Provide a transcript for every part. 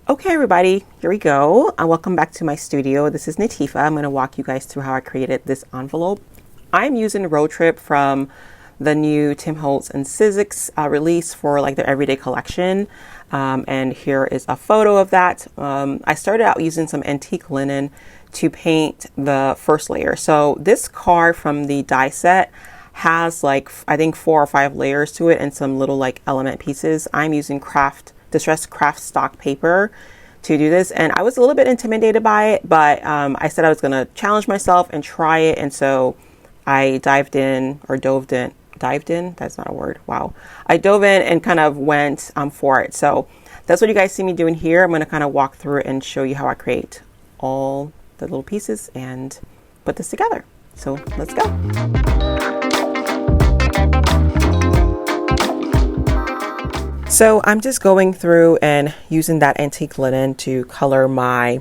Okay, everybody, here we go. Welcome back to my studio. This is Natifa. I'm going to walk you guys through how I created this envelope. I'm using Road Trip from the new Tim Holtz and Sizzix release for like their everyday collection. And here is a photo of that. I started out using some antique linen to paint the first layer. So this card from the die set has like, I think 4 or 5 layers to it and some little like element pieces. I'm using distressed craft stock paper to do this, and I was a little bit intimidated by it, but I said I was going to challenge myself and try it, and so I dived in. That's not a word. Wow. I dove in and kind of went for it. So that's what you guys see me doing here. I'm going to kind of walk through it and show you how I create all the little pieces and put this together. So let's go. So I'm just going through and using that antique linen to color my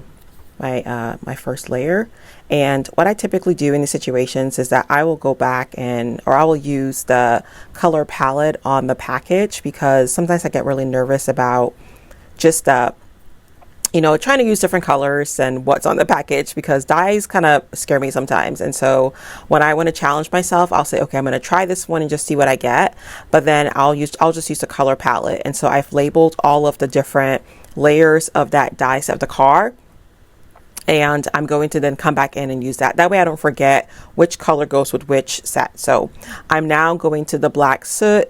first layer. And what I typically do in these situations is that I will go back or I will use the color palette on the package, because sometimes I get really nervous about just trying to use different colors and what's on the package, because dyes kind of scare me sometimes. And so when I want to challenge myself, I'll say, okay, I'm going to try this one and just see what I get. But then I'll just use the color palette. And so I've labeled all of the different layers of that die set of the car. And I'm going to then come back in and use that. That way I don't forget which color goes with which set. So I'm now going to the black soot,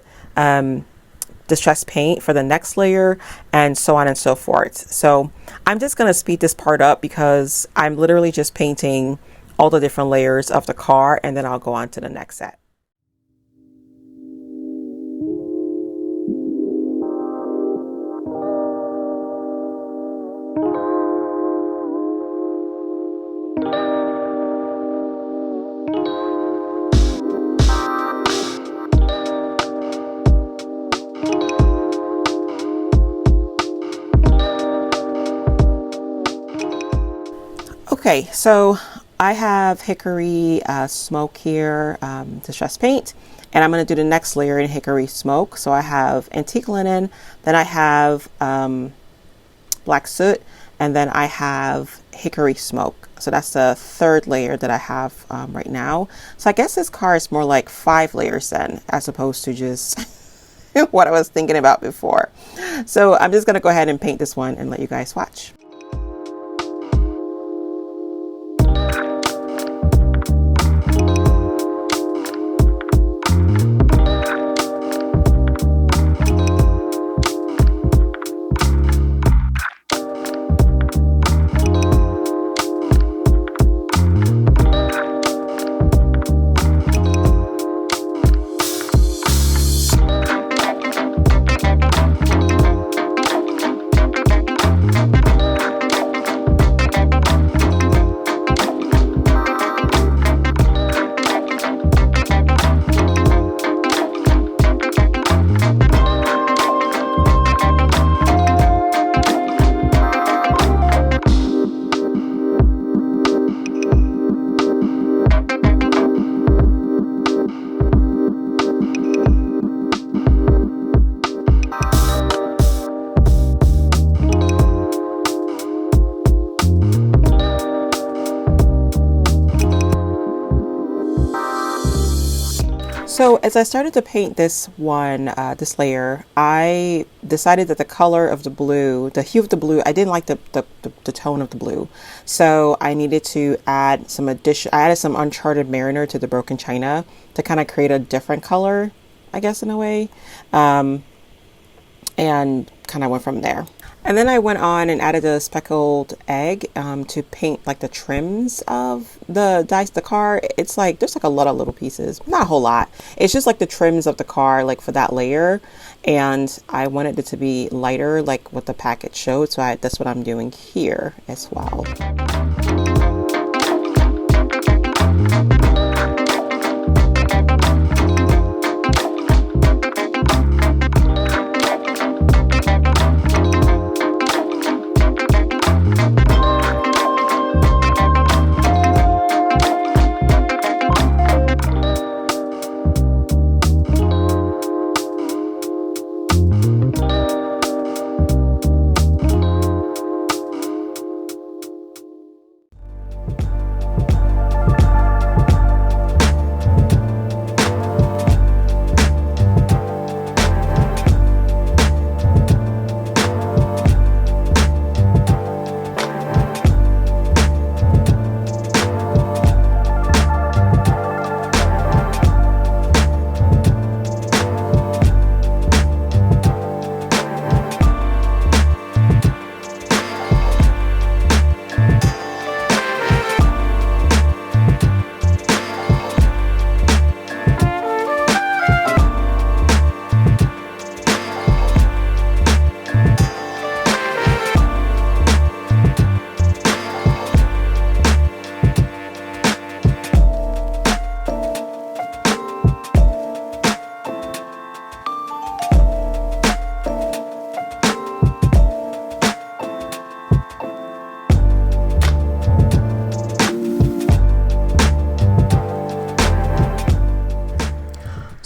distress paint for the next layer, and so on and so forth. So I'm just going to speed this part up because I'm literally just painting all the different layers of the car, and then I'll go on to the next set. Okay, so I have hickory smoke here, distress paint, and I'm going to do the next layer in hickory smoke. So I have antique linen, then I have black soot, and then I have hickory smoke. So that's the third layer that I have right now. So I guess this car is more like 5 layers then, as opposed to just what I was thinking about before. So I'm just going to go ahead and paint this one and let you guys watch. So as I started to paint this this layer, I decided that the color of the blue, the hue of the blue, I didn't like the tone of the blue. So I needed to add I added some Uncharted Mariner to the Broken China to kind of create a different color, I guess, in a way. And kind of went from there. And then I went on and added a speckled egg to paint like the trims of the car. It's like there's like a lot of little pieces, not a whole lot. It's just like the trims of the car, like for that layer. And I wanted it to be lighter, like what the package showed. So that's what I'm doing here as well.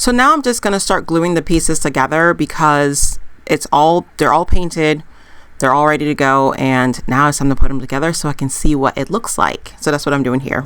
So now I'm just going to start gluing the pieces together because they're all painted. They're all ready to go. And now it's time to put them together so I can see what it looks like. So that's what I'm doing here.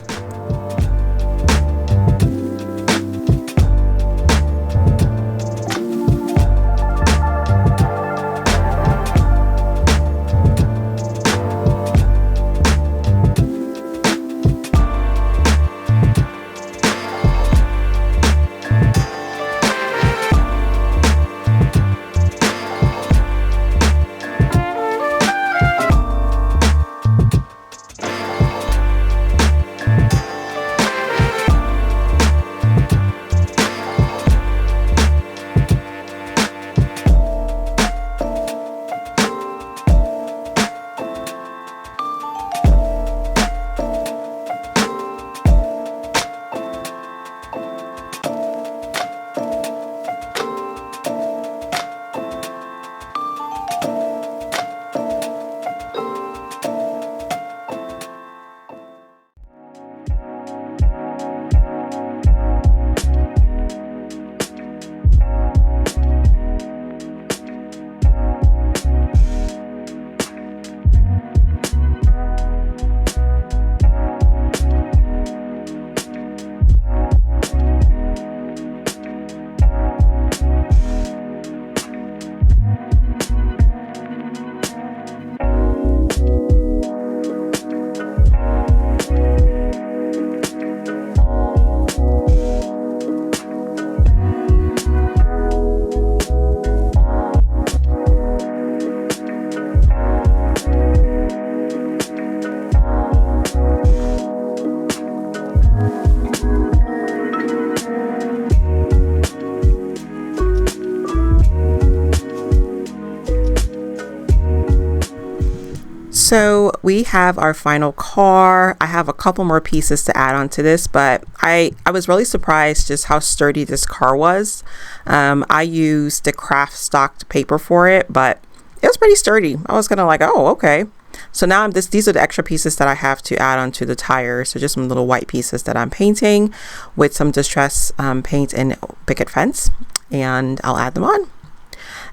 So we have our final car. I have a couple more pieces to add on to this, but I was really surprised just how sturdy this car was. I used the craft stocked paper for it, but it was pretty sturdy. I was kind of like, oh, okay. So now these are the extra pieces that I have to add onto the tires. So just some little white pieces that I'm painting with some distress paint and picket fence, and I'll add them on.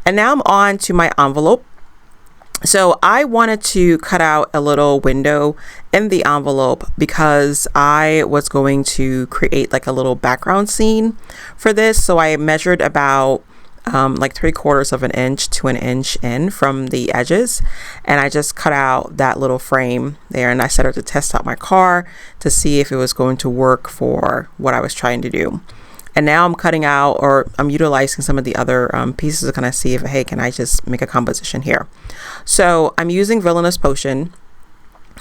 And now I'm on to my envelope. So I wanted to cut out a little window in the envelope because I was going to create like a little background scene for this. So I measured about like 3/4 of an inch to an inch in from the edges, and I just cut out that little frame there, and I set her to test out my car to see if it was going to work for what I was trying to do. And now I'm cutting out, or I'm utilizing some of the other pieces to kind of see if, hey, can I just make a composition here? So I'm using Villainous Potion,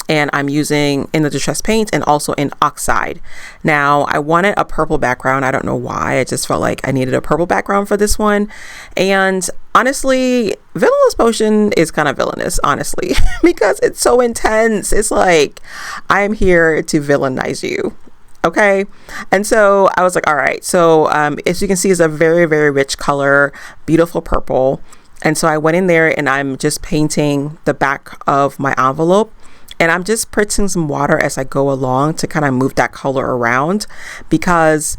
and I'm using in the distress paint and also in oxide. Now I wanted a purple background. I don't know why. I just felt like I needed a purple background for this one. And honestly, Villainous Potion is kind of villainous, honestly, because it's so intense. It's like, I'm here to villainize you. Okay. And so I was like, all right. So as you can see, it's a very, very rich color, beautiful purple. And so I went in there and I'm just painting the back of my envelope, and I'm just spritzing some water as I go along to kind of move that color around, because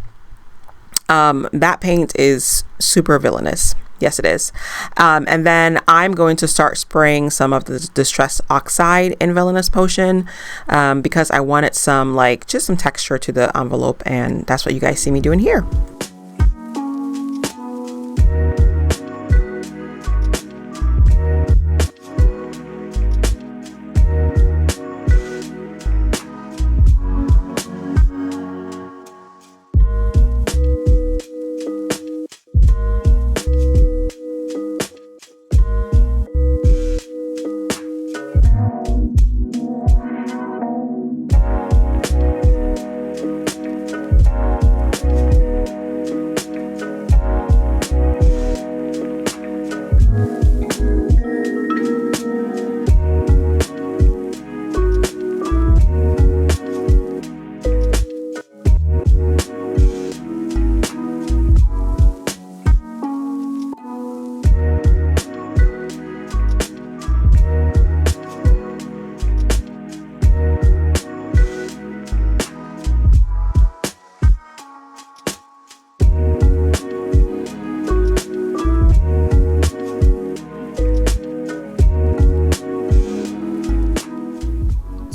that paint is super villainous. Yes, it is. And then I'm going to start spraying some of the Distress Oxide in Villainous Potion because I wanted some, like, just some texture to the envelope, and that's what you guys see me doing here.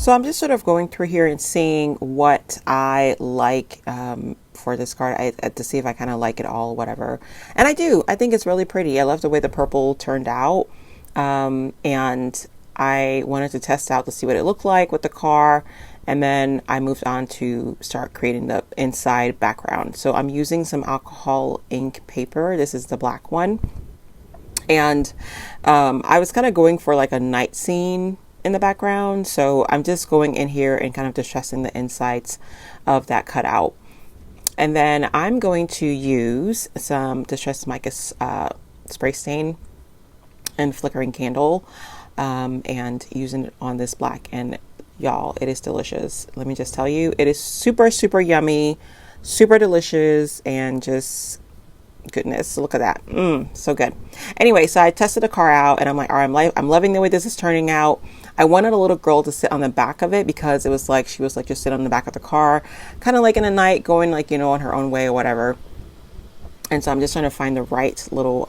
So I'm just sort of going through here and seeing what I like for this card to see if I kind of like it all, whatever. And I do. I think it's really pretty. I love the way the purple turned out. And I wanted to test out to see what it looked like with the car. And then I moved on to start creating the inside background. So I'm using some alcohol ink paper. This is the black one. And I was kind of going for like a night scene in the background. So I'm just going in here and kind of distressing the insides of that cutout. And then I'm going to use some distressed mica spray stain and flickering candle and using it on this black. And y'all, it is delicious. Let me just tell you, it is super, super yummy, super delicious, and just goodness, look at that. So good. Anyway, so I tested the car out and I'm like, all right, I'm loving the way this is turning out. I wanted a little girl to sit on the back of it because it was like, she was like, just sit on the back of the car, kind of like in the night going like, you know, on her own way or whatever. And so I'm just trying to find the right little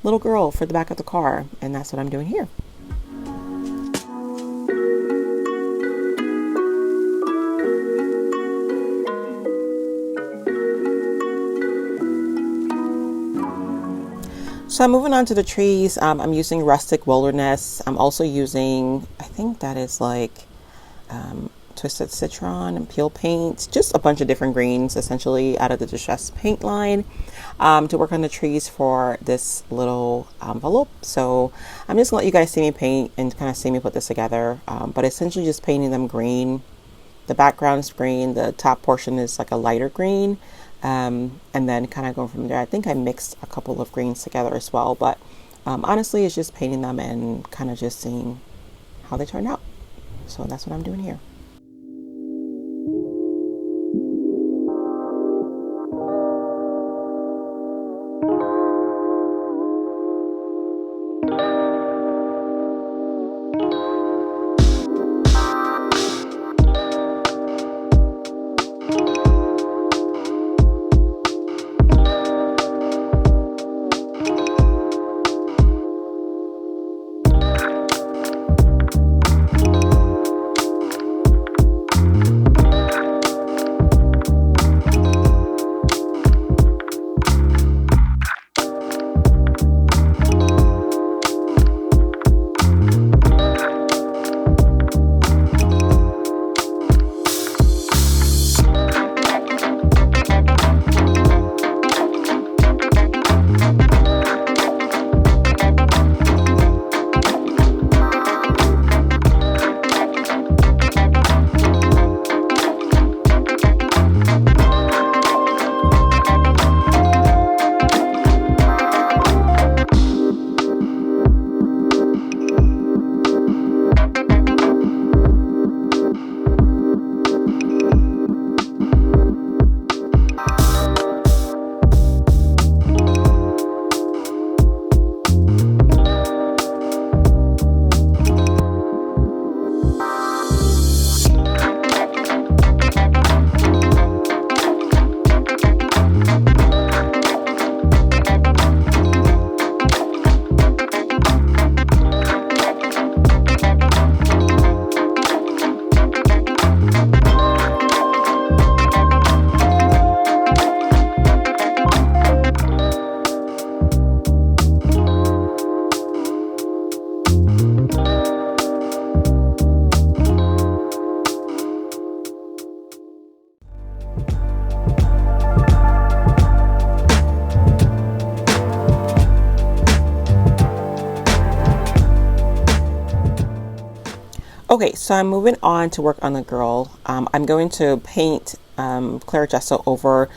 girl for the back of the car. And that's what I'm doing here. So I'm moving on to the trees. I'm using Rustic Wilderness. I'm also using, I think that is like Twisted Citron and Peel Paint, just a bunch of different greens essentially out of the Distress Paint line to work on the trees for this little envelope. So I'm just gonna let you guys see me paint and kind of see me put this together, but essentially just painting them green. The background is green, the top portion is like a lighter green. And then kind of going from there. I think I mixed a couple of greens together as well, but honestly it's just painting them and kind of just seeing how they turn out. So that's what I'm doing here. Okay, so I'm moving on to work on the girl. I'm going to paint clear gesso over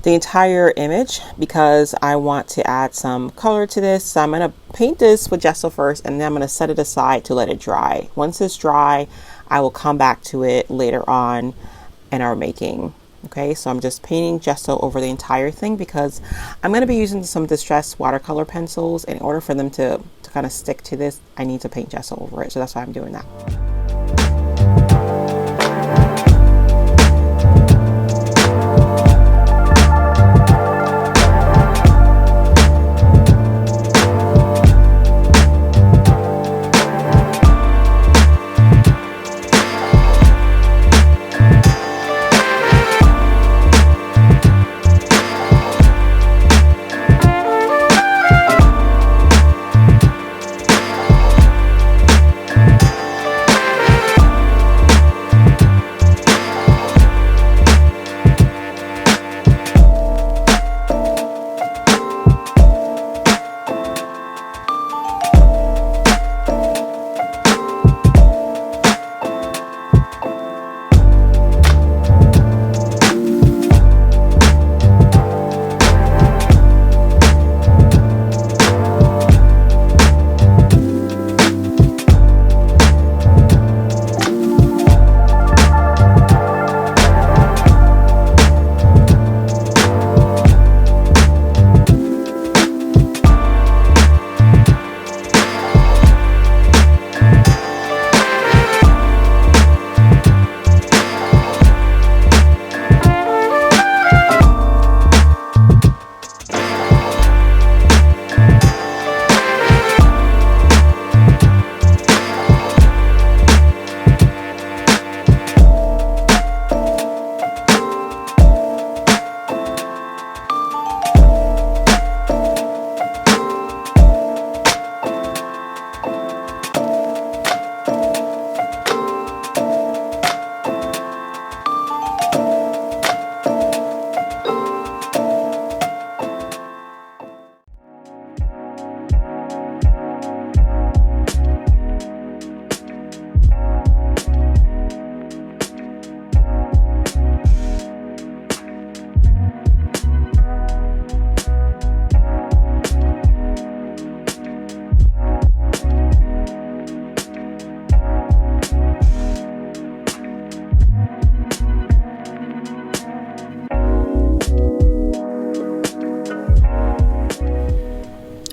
the entire image because I want to add some color to this. So I'm going to paint this with gesso first and then I'm going to set it aside to let it dry. Once it's dry, I will come back to it later on in our making. Okay, so I'm just painting gesso over the entire thing because I'm going to be using some distressed watercolor pencils. In order for them to kind of stick to this, I need to paint gesso over it. So that's why I'm doing that.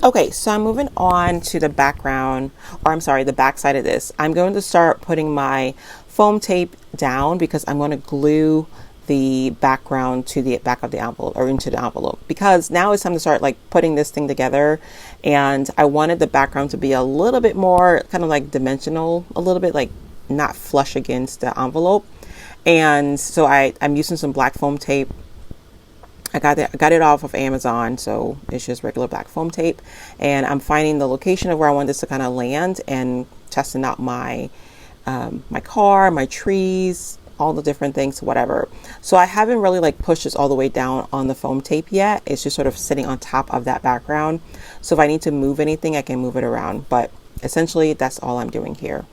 Okay, so I'm moving on to the background, or I'm sorry, the back side of this. I'm going to start putting my foam tape down because I'm going to glue the background to the back of the envelope or into the envelope, because now it's time to start like putting this thing together. And I wanted the background to be a little bit more kind of like dimensional, a little bit like not flush against the envelope. And so I'm using some black foam tape. I got it off of Amazon, so it's just regular black foam tape. And I'm finding the location of where I want this to kind of land and testing out my my car, my trees, all the different things, whatever. So I haven't really like pushed this all the way down on the foam tape yet. It's just sort of sitting on top of that background. So if I need to move anything, I can move it around. But essentially, that's all I'm doing here.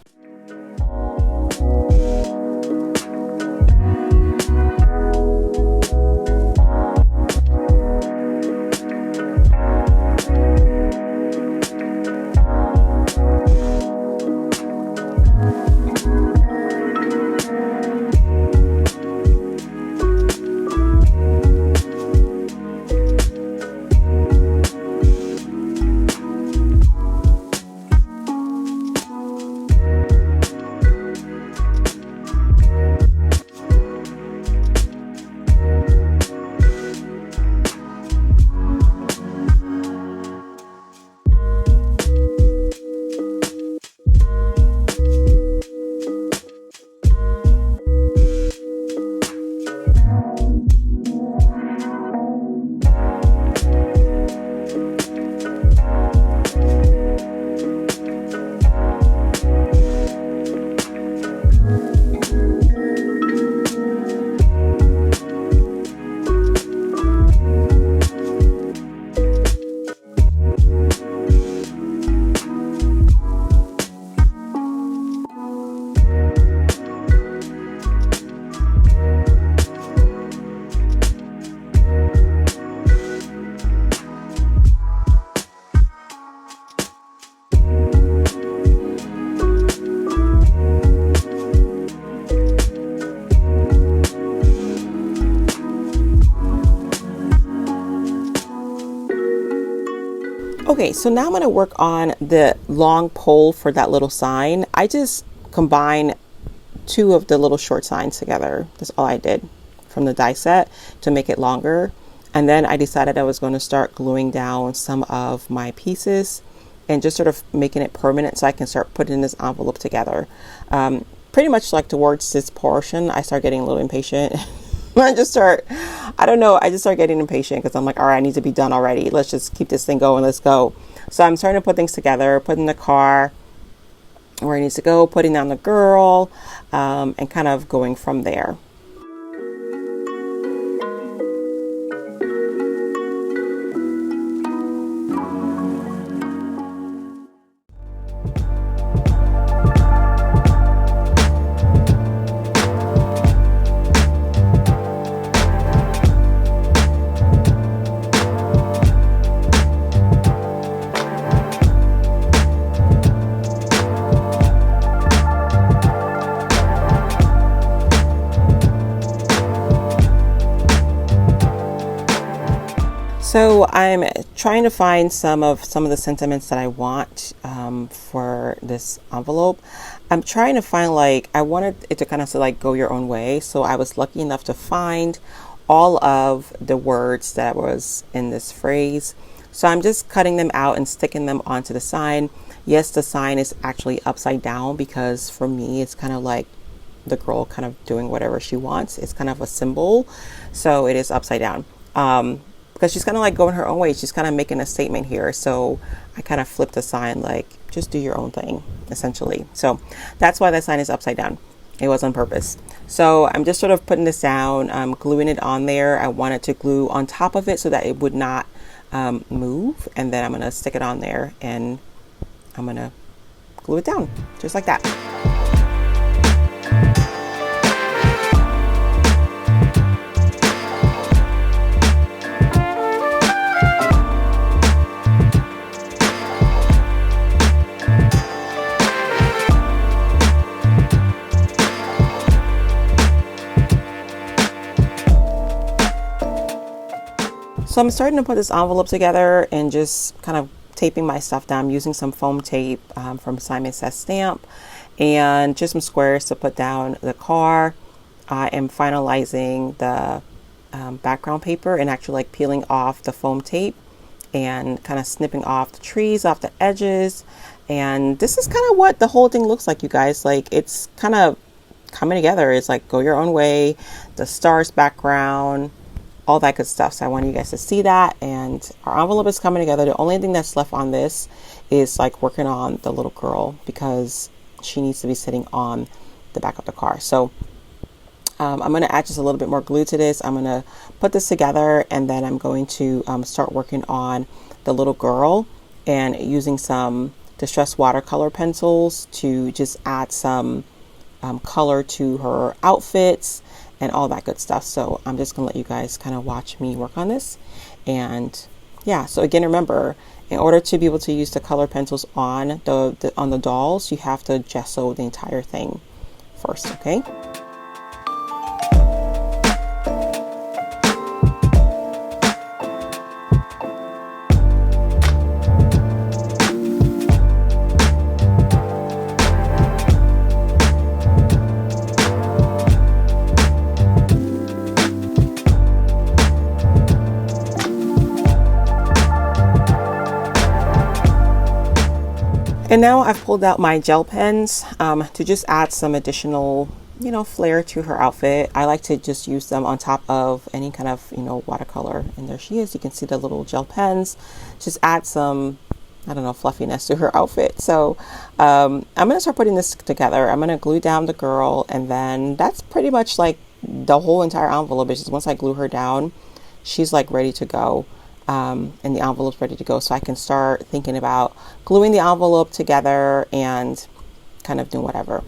Okay, so now I'm going to work on the long pole for that little sign. I just combine two of the little short signs together. That's all I did from the die set to make it longer. And then I decided I was going to start gluing down some of my pieces and just sort of making it permanent so I can start putting this envelope together. Pretty much like towards this portion, I start getting a little impatient. I just start getting impatient because I'm like, all right, I need to be done already. Let's just keep this thing going. Let's go. So I'm starting to put things together, putting the car where it needs to go, putting down the girl, and kind of going from there. So I'm trying to find some of the sentiments that I want for this envelope. I'm trying to find, like, I wanted it to kind of say like go your own way. So I was lucky enough to find all of the words that was in this phrase. So I'm just cutting them out and sticking them onto the sign. Yes, the sign is actually upside down because for me it's kind of like the girl kind of doing whatever she wants. It's kind of a symbol, so it is upside down. Because she's kind of like going her own way. She's kind of making a statement here. So I kind of flipped the sign like, just do your own thing, essentially. So that's why that sign is upside down. It was on purpose. So I'm just sort of putting this down, gluing it on there. I wanted to glue on top of it so that it would not move. And then I'm going to stick it on there and I'm going to glue it down just like that. So I'm starting to put this envelope together and just kind of taping my stuff down. I'm using some foam tape from Simon Says Stamp and just some squares to put down the car. I am finalizing the background paper and actually like peeling off the foam tape and kind of snipping off the trees off the edges. And this is kind of what the whole thing looks like, you guys. Like, it's kind of coming together. It's like go your own way, the stars background, all that good stuff. So I want you guys to see that, and our envelope is coming together. The only thing that's left on this is like working on the little girl, because she needs to be sitting on the back of the car. So I'm going to add just a little bit more glue to this. I'm going to put this together, and then I'm going to start working on the little girl and using some distressed watercolor pencils to just add some color to her outfits and all that good stuff. So I'm just gonna let you guys kind of watch me work on this. And yeah, so again, remember, in order to be able to use the color pencils on the dolls, you have to gesso the entire thing first, okay? And now I've pulled out my gel pens to just add some additional, flair to her outfit. I like to just use them on top of any kind of, watercolor. And there she is. You can see the little gel pens. Just add some, I don't know, fluffiness to her outfit. So I'm going to start putting this together. I'm going to glue down the girl, and then that's pretty much like the whole entire envelope. It's just once I glue her down, she's like ready to go. And the envelope's ready to go, so I can start thinking about gluing the envelope together and kind of doing whatever.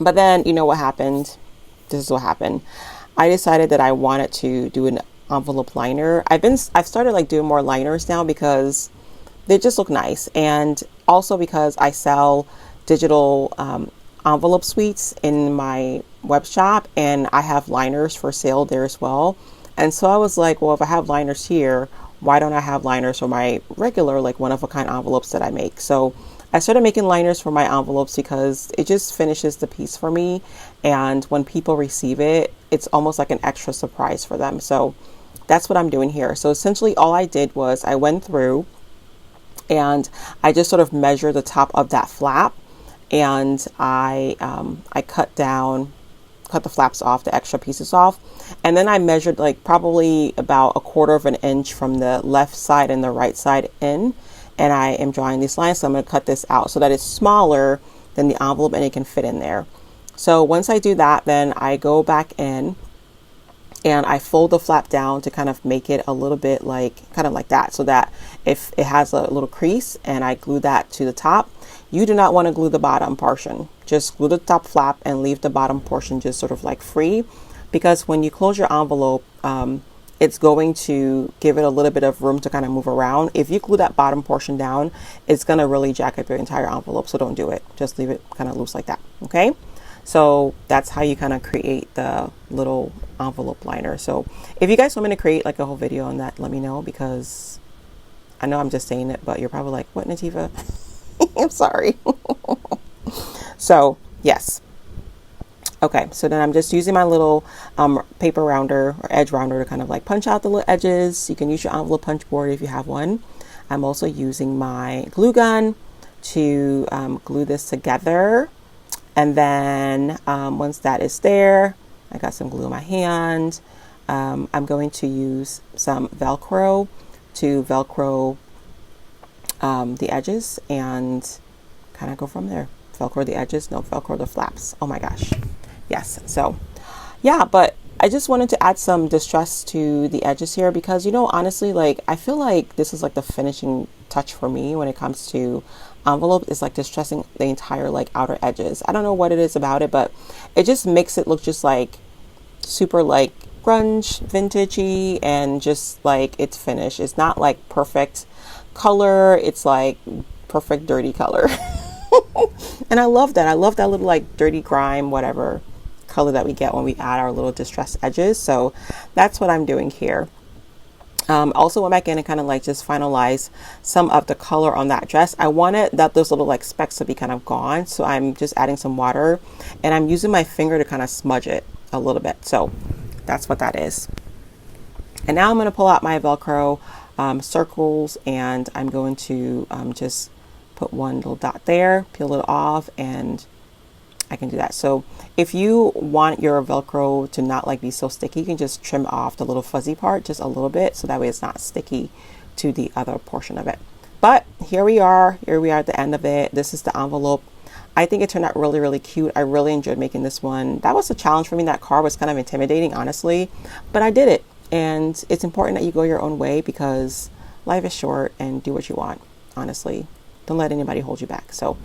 But then, you know what happened? This is what happened. I decided that I wanted to do an envelope liner. I've started like doing more liners now because they just look nice, and also because I sell digital envelope suites in my web shop, and I have liners for sale there as well. And so I was like, well, if I have liners here, why don't I have liners for my regular, like one-of-a-kind envelopes that I make? So I started making liners for my envelopes because it just finishes the piece for me. And when people receive it, it's almost like an extra surprise for them. So that's what I'm doing here. So essentially all I did was I went through and I just sort of measured the top of that flap, and I cut the flaps off, the extra pieces off. And then I measured like probably about 1/4 of an inch from the left side and the right side in. And I am drawing these lines. So I'm going to cut this out so that it's smaller than the envelope and it can fit in there. So once I do that, then I go back in and I fold the flap down to kind of make it a little bit like, kind of like that. So that if it has a little crease, and I glue that to the top. You do not want to glue the bottom portion. Just glue the top flap and leave the bottom portion just sort of like free, because when you close your envelope, it's going to give it a little bit of room to kind of move around. If you glue that bottom portion down, it's going to really jack up your entire envelope. So don't do it. Just leave it kind of loose like that. Okay. So that's how you kind of create the little envelope liner. So if you guys want me to create like a whole video on that, let me know, because I know I'm just saying it, but you're probably like, what, Nativa? I'm sorry. So yes. Okay, so then I'm just using my little paper rounder or edge rounder to kind of like punch out the little edges. You can use your envelope punch board if you have one. I'm also using my glue gun to glue this together. And then once that is there, I got some glue in my hand. I'm going to use some Velcro to Velcro the edges and kind of go from there. Velcro the edges, no, Velcro the flaps. Oh my gosh. Yes. So yeah, but I just wanted to add some distress to the edges here because, honestly, like I feel like this is like the finishing touch for me when it comes to envelope, is like distressing the entire like outer edges. I don't know what it is about it, but it just makes it look just like super like grunge, vintagey, and just like it's finished. It's not like perfect color. It's like perfect dirty color. And I love that. I love that little like dirty grime, whatever color that we get when we add our little distressed edges. So that's what I'm doing here. Also went back in and kind of like just finalized some of the color on that dress. I wanted that those little like specks to be kind of gone. So I'm just adding some water and I'm using my finger to kind of smudge it a little bit. So that's what that is. And now I'm going to pull out my Velcro circles, and I'm going to just put one little dot there, peel it off, and I can do that. So if you want your Velcro to not like be so sticky, you can just trim off the little fuzzy part just a little bit, so that way it's not sticky to the other portion of it. But here we are at the end of it. This is the envelope. I think it turned out really, really cute. I really enjoyed making this one. That was a challenge for me. That card was kind of intimidating, honestly, but I did it. And it's important that you go your own way, because life is short, and do what you want, honestly. Don't let anybody hold you back. So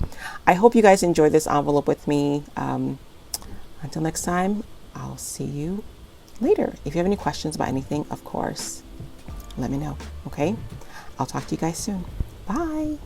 I hope you guys enjoyed this envelope with me. Until next time, I'll see you later. If you have any questions about anything, of course, let me know. Okay? I'll talk to you guys soon. Bye.